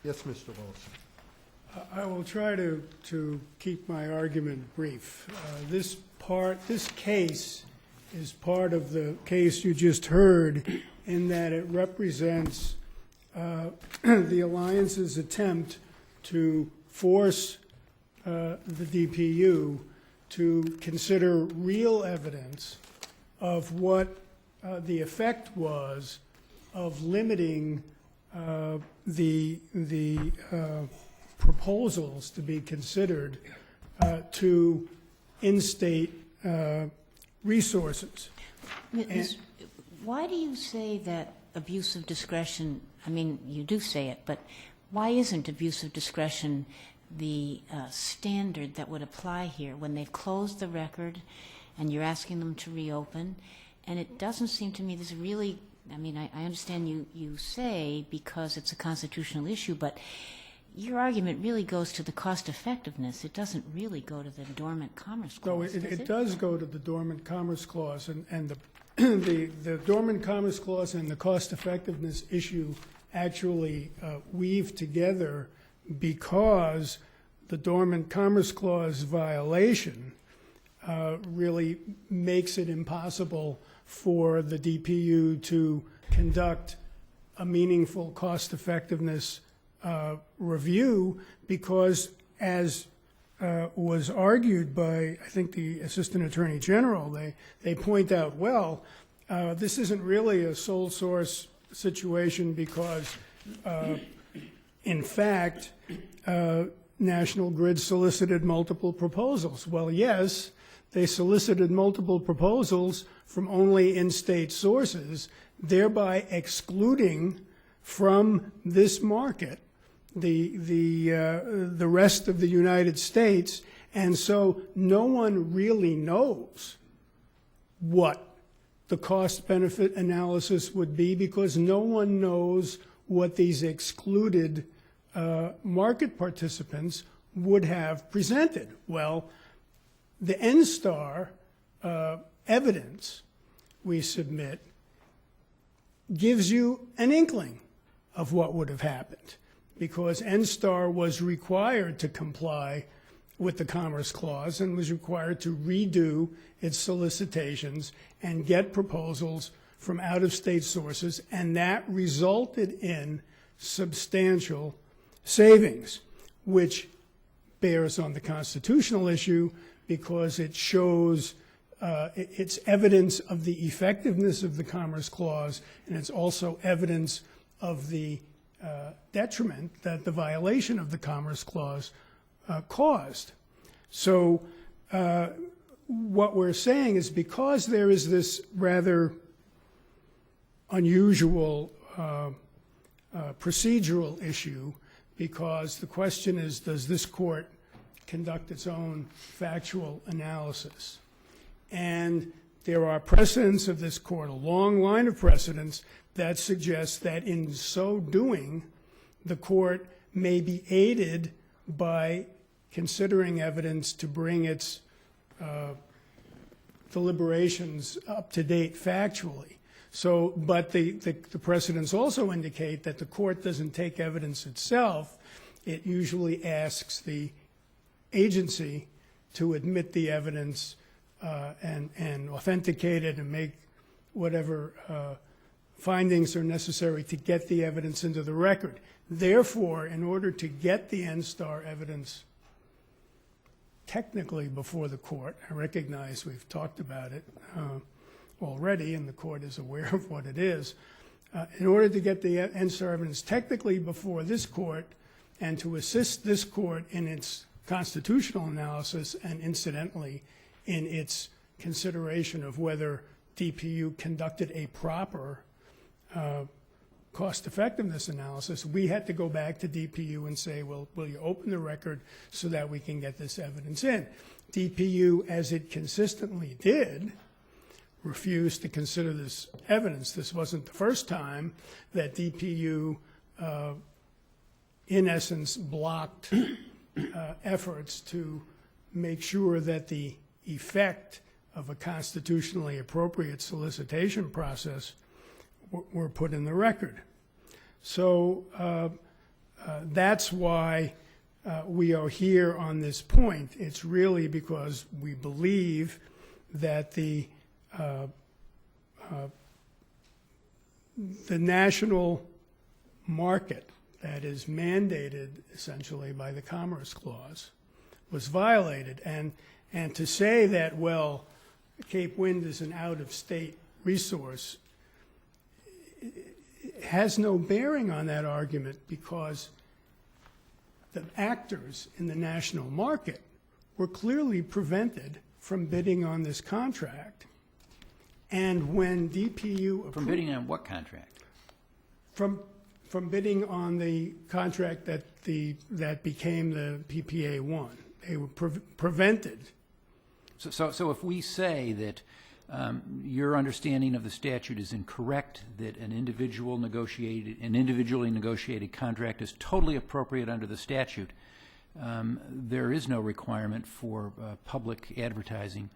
Yes, Mr. Wilson. I will try to keep my argument brief. This case is part of the case you just heard in that it represents the Alliance's attempt to force the DPU to consider real evidence of what the effect was of limiting the proposals to be considered to in-state resources. Why do you say that abuse of discretion, I mean, you do say it, but why isn't abuse of discretion the standard that would apply here when they've closed the record and you're asking them to reopen? And it doesn't seem to me there's really, I mean, I understand you say because it's a constitutional issue, but your argument really goes to the cost effectiveness. It doesn't really go to the Dormant Commerce Clause. No, it does go to the Dormant Commerce Clause, and the Dormant Commerce Clause and the cost effectiveness issue actually weave together because the Dormant Commerce Clause violation really makes it impossible for the DPU to conduct a meaningful cost effectiveness review because, as was argued by, I think, the Assistant Attorney General, they point out, well, this isn't really a sole source situation because, in fact, National Grid solicited multiple proposals. Well, yes, they solicited multiple proposals from only in-state sources, thereby excluding from this market the rest of the United States, and so no one really knows what the cost-benefit analysis would be because no one knows what these excluded market participants would have presented. Well, the NSTAR evidence we submit gives you an inkling of what would have happened, because NSTAR was required to comply with the Commerce Clause and was required to redo its solicitations and get proposals from out-of-state sources, and that resulted in substantial savings, which bears on the constitutional issue because it shows it's evidence of the effectiveness of the Commerce Clause, and it's also evidence of the detriment that the violation of the Commerce Clause caused. So what we're saying is because there is this rather unusual procedural issue, because the question is, does this court conduct its own factual analysis? And there are precedents of this court, a long line of precedents, that suggests that in so doing, the court may be aided by considering evidence to bring its deliberations up to date factually. So, but the precedents also indicate that the court doesn't take evidence itself. It usually asks the agency to admit the evidence and authenticate it and make whatever findings are necessary to get the evidence into the record. Therefore, in order to get the NSTAR evidence technically before the court, I recognize we've talked about it already and the court is aware of what it is, in order to get the NSTAR evidence technically before this court and to assist this court in its constitutional analysis and incidentally in its consideration of whether DPU conducted a proper cost-effectiveness analysis, we had to go back to DPU and say, well, will you open the record so that we can get this evidence in? DPU, as it consistently did, refused to consider this evidence. This wasn't the first time that DPU, in essence, blocked efforts to make sure that the effect of a constitutionally appropriate solicitation process were put in the record. So That's why we are here on this point. It's really because we believe that the national market that is mandated essentially by the Commerce Clause was violated. And to say that, well, Cape Wind is an out-of-state resource has no bearing on that argument, because the actors in the national market were clearly prevented from bidding on this contract. And when DPU From bidding on what contract? From bidding on the contract that became the PPA-1. They were prevented. So if we say that your understanding of the statute is incorrect, that an individually negotiated contract is totally appropriate under the statute, there is no requirement for public advertising.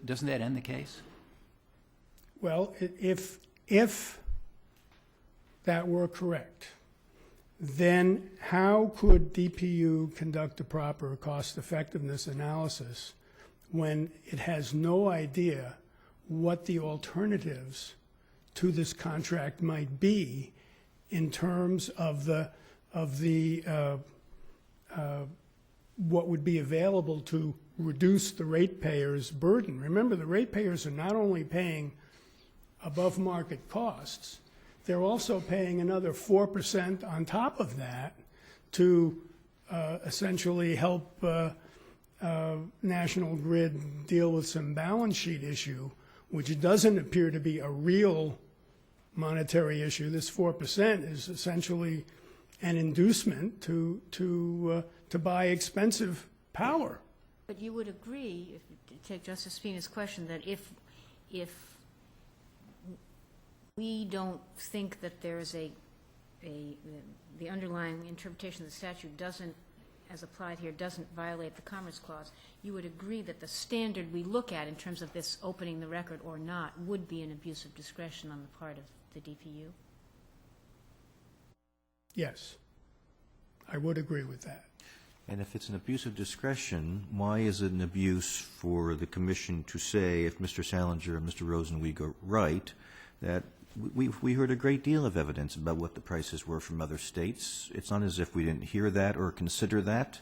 Doesn't that end the case? Well, if that were correct, then how could DPU conduct a proper cost-effectiveness analysis when it has no idea what the alternatives to this contract might be in terms of what would be available to reduce the ratepayers' burden? Remember, the ratepayers are not only paying above market costs, they're also paying another 4% on top of that to essentially help National Grid deal with some balance sheet issue, which doesn't appear to be a real monetary issue. This 4% is essentially an inducement to buy expensive power. But you would agree, if you take Justice Spina's question, that if we don't think that there's the underlying interpretation of the statute doesn't, as applied here, doesn't violate the Commerce Clause, you would agree that the standard we look at in terms of this opening the record or not would be an abuse of discretion on the part of the DPU? Yes, I would agree with that. And if it's an abuse of discretion, why is it an abuse for the Commission to say, if Mr. Salinger and Mr. Rosenweig are right, that we heard a great deal of evidence about what the prices were from other states? It's not as if we didn't hear that or consider that.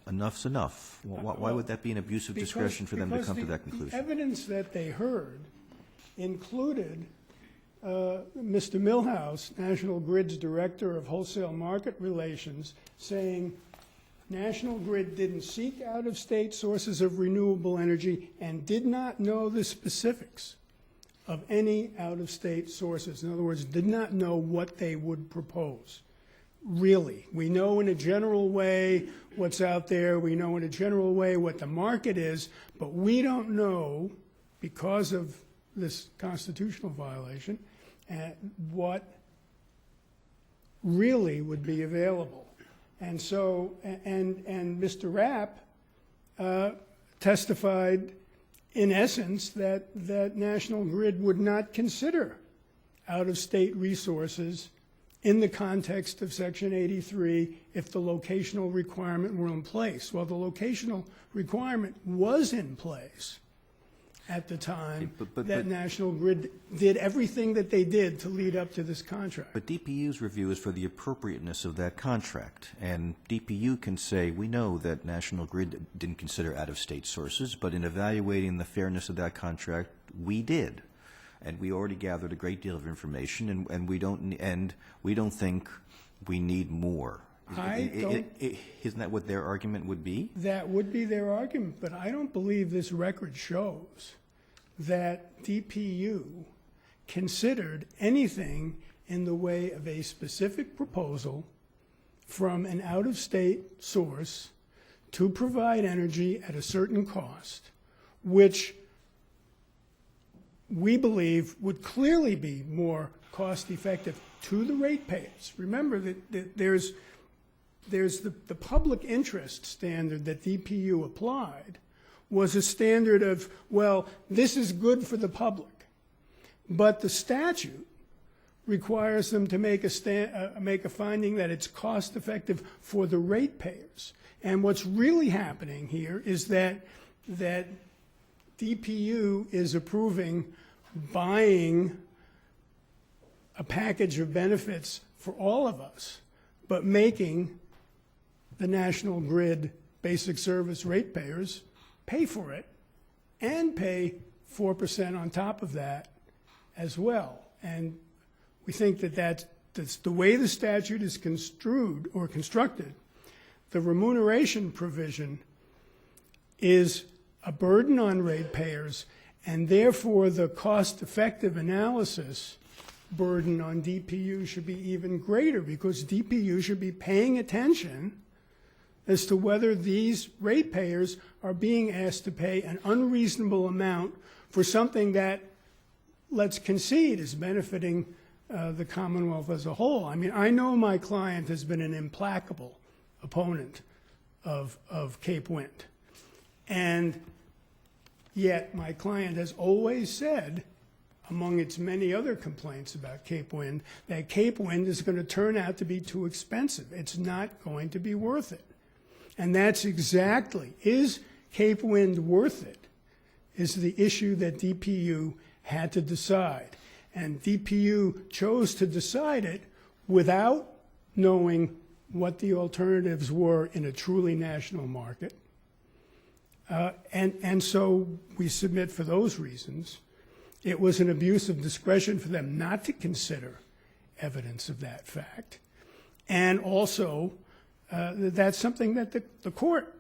Enough's enough. Why would that be an abuse of discretion for them to come to that conclusion? The evidence that they heard included Mr. Milhouse, National Grid's Director of Wholesale Market Relations, saying National Grid didn't seek out-of-state sources of renewable energy and did not know the specifics of any out-of-state sources. In other words, did not know what they would propose. Really. We know in a general way what's out there. We know in a general way what the market is, but we don't know, because of this constitutional violation, what really would be available. And so, and Mr. Rapp testified in essence that National Grid would not consider out-of-state resources in the context of Section 83 if the locational requirement were in place. Well, the locational requirement was in place at the time that National Grid did everything that they did to lead up to this contract. But DPU's review is for the appropriateness of that contract. And DPU can say, we know that National Grid didn't consider out-of-state sources, but in evaluating the fairness of that contract, we did. And we already gathered a great deal of information, and we don't think we need more. Isn't that what their argument would be? That would be their argument, but I don't believe this record shows that DPU considered anything in the way of a specific proposal from an out-of-state source to provide energy at a certain cost, which we believe would clearly be more cost-effective to the ratepayers. Remember that there's the public interest standard that DPU applied was a standard of, well, this is good for the public. But the statute requires them to make a finding that it's cost effective for the ratepayers. And what's really happening here is that DPU is approving buying a package of benefits for all of us, but making the National Grid basic service ratepayers pay for it and pay 4% on top of that as well. And we think that that's the way the statute is construed or constructed. The remuneration provision is a burden on ratepayers, and therefore the cost-effective analysis burden on DPU should be even greater, because DPU should be paying attention as to whether these ratepayers are being asked to pay an unreasonable amount for something that, let's concede, is benefiting the Commonwealth as a whole. I mean, I know my client has been an implacable opponent of Cape Wind, and yet my client has always said, among its many other complaints about Cape Wind, that Cape Wind is going to turn out to be too expensive. It's not going to be worth it. And that's exactly, is Cape Wind worth it, is the issue that DPU had to decide. And DPU chose to decide it without knowing what the alternatives were in a truly national market. And so we submit for those reasons. It was an abuse of discretion for them not to consider evidence of that fact. And also, that's something that the court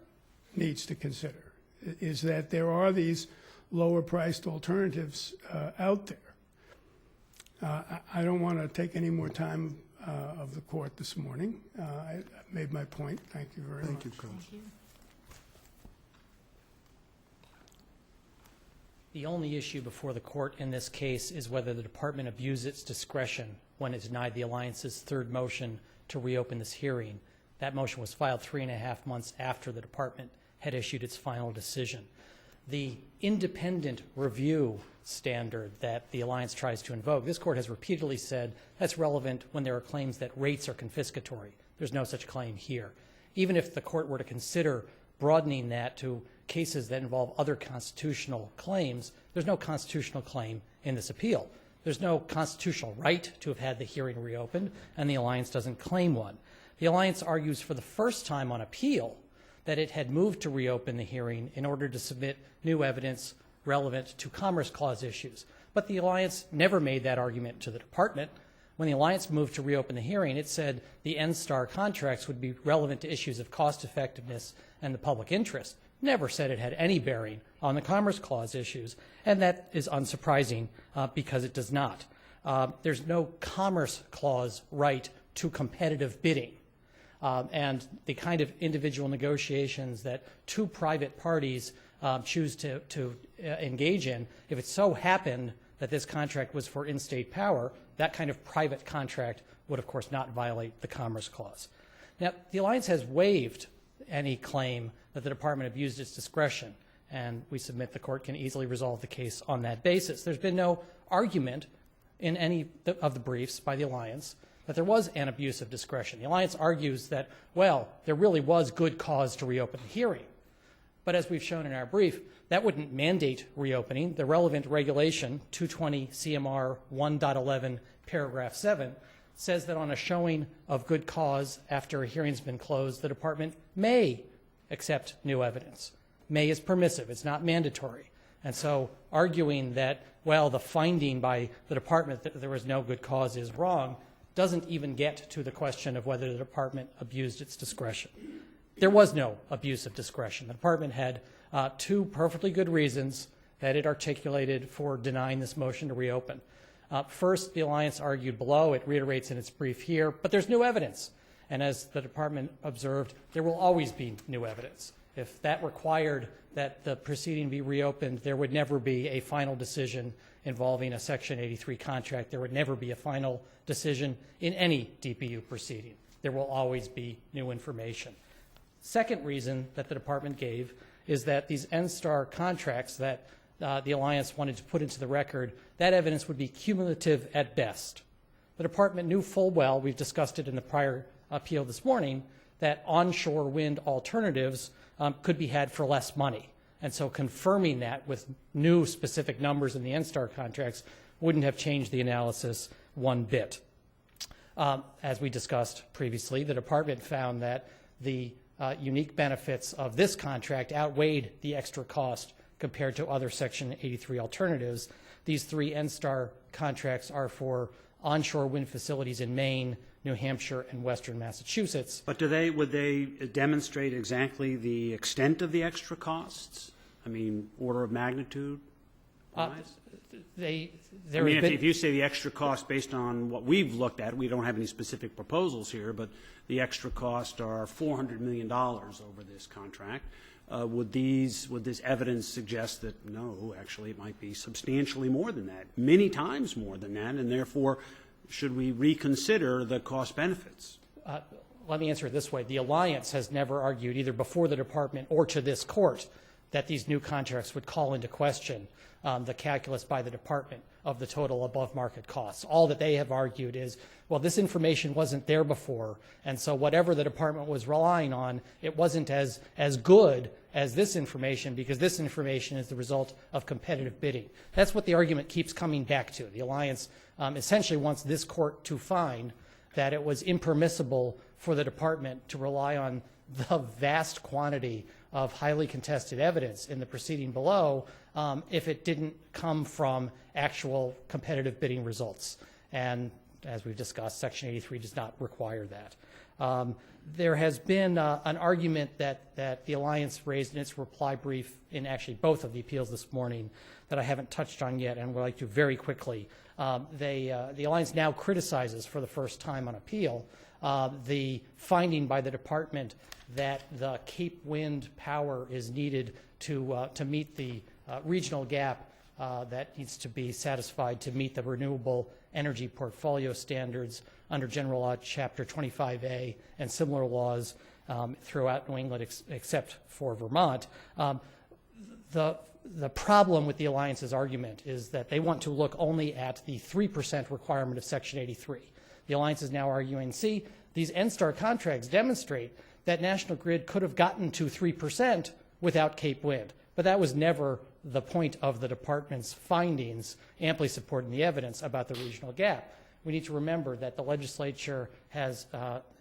needs to consider, is that there are these lower-priced alternatives out there. I don't want to take any more time of the court this morning. I made my point. Thank you very much. Thank you, Counsel. The only issue before the court in this case is whether the department abused its discretion when it denied the Alliance's third motion to reopen this hearing. That motion was filed 3.5 months after the department had issued its final decision. The independent review standard that the Alliance tries to invoke, this court has repeatedly said that's relevant when there are claims that rates are confiscatory. There's no such claim here. Even if the court were to consider broadening that to cases that involve other constitutional claims, there's no constitutional claim in this appeal. There's no constitutional right to have had the hearing reopened, and the Alliance doesn't claim one. The Alliance argues for the first time on appeal that it had moved to reopen the hearing in order to submit new evidence relevant to Commerce Clause issues. But the Alliance never made that argument to the department. When the Alliance moved to reopen the hearing, it said the N-Star contracts would be relevant to issues of cost effectiveness and the public interest. Never said it had any bearing on the Commerce Clause issues, and that is unsurprising because it does not. There's no Commerce Clause right to competitive bidding. And the kind of individual negotiations that two private parties choose to engage in, if it so happened that this contract was for in-state power, that kind of private contract would, of course, not violate the Commerce Clause. Now, the Alliance has waived any claim that the department abused its discretion, and we submit the court can easily resolve the case on that basis. There's been no argument in any of the briefs by the Alliance that there was an abuse of discretion. The Alliance argues that, well, there really was good cause to reopen the hearing. But as we've shown in our brief, that wouldn't mandate reopening. The relevant regulation, 220 CMR 1.11, paragraph 7, says that on a showing of good cause after a hearing's been closed, the department may accept new evidence. May is permissive. It's not mandatory. And so arguing that, well, the finding by the department that there was no good cause is wrong doesn't even get to the question of whether the department abused its discretion. There was no abuse of discretion. The department had two perfectly good reasons that it articulated for denying this motion to reopen. First, the Alliance argued below, it reiterates in its brief here, but there's new evidence. And as the department observed, there will always be new evidence. If that required that the proceeding be reopened, there would never be a final decision involving a Section 83 contract. There would never be a final decision in any DPU proceeding. There will always be new information. Second reason that the department gave is that these N-Star contracts that the Alliance wanted to put into the record, that evidence would be cumulative at best. The department knew full well, we've discussed it in the prior appeal this morning, that onshore wind alternatives could be had for less money. And so confirming that with new specific numbers in the NSTAR contracts wouldn't have changed the analysis one bit. As we discussed previously, the department found that the unique benefits of this contract outweighed the extra cost compared to other Section 83 alternatives. These three NSTAR contracts are for onshore wind facilities in Maine, New Hampshire, and Western Massachusetts. But would they demonstrate exactly the extent of the extra costs? I mean, order of magnitude wise? If you say the extra cost based on what we've looked at, we don't have any specific proposals here, but the extra cost are $400 million over this contract. Would this evidence suggest that no, actually it might be substantially more than that, many times more than that, and therefore should we reconsider the cost benefits? Let me answer it this way. The Alliance has never argued, either before the department or to this court, that these new contracts would call into question the calculus by the department of the total above market costs. All that they have argued is, well, this information wasn't there before, and so whatever the department was relying on, it wasn't as good as this information, because this information is the result of competitive bidding. That's what the argument keeps coming back to. The Alliance essentially wants this court to find that it was impermissible for the department to rely on the vast quantity of highly contested evidence in the proceeding below if it didn't come from actual competitive bidding results. And as we've discussed, Section 83 does not require that. There has been an argument that the Alliance raised in its reply brief in actually both of the appeals this morning that I haven't touched on yet and would like to very quickly. The Alliance now criticizes for the first time on appeal the finding by the department that the Cape Wind power is needed to meet the regional gap that needs to be satisfied to meet the renewable energy portfolio standards under General Law Chapter 25A and similar laws throughout New England except for Vermont. The problem with the Alliance's argument is that they want to look only at the 3% requirement of Section 83. The Alliance is now arguing, see, these NSTAR contracts demonstrate that National Grid could have gotten to 3% without Cape Wind. But that was never the point of the department's findings, amply supporting the evidence about the regional gap. We need to remember that the legislature has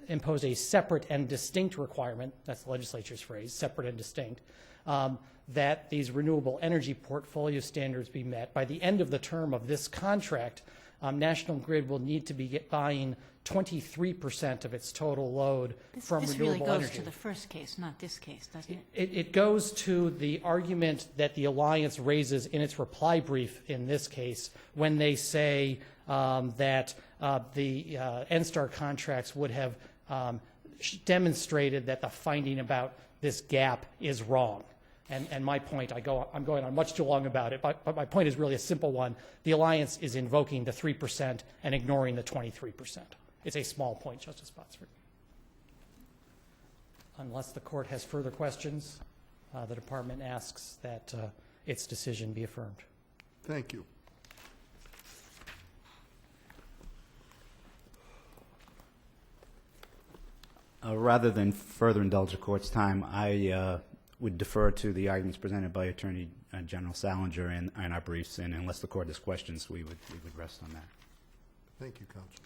imposed a separate and distinct requirement, that's the legislature's phrase, separate and distinct, that these renewable energy portfolio standards be met. By the end of the term of this contract, National Grid will need to be buying 23% of its total load from renewable energy. This really goes to the first case, not this case, doesn't it? It goes to the argument that the Alliance raises in its reply brief in this case when they say that the NSTAR contracts would have demonstrated that the finding about this gap is wrong. And my point, I'm going on much too long about it, but my point is really a simple one. The Alliance is invoking the 3% and ignoring the 23%. It's a small point, Justice Botsford. Unless the court has further questions, the department asks that its decision be affirmed. Thank you. Rather than further indulge the court's time, I would defer to the arguments presented by Attorney General Salinger in our briefs, and unless the court has questions, we would rest on that. Thank you, Counsel.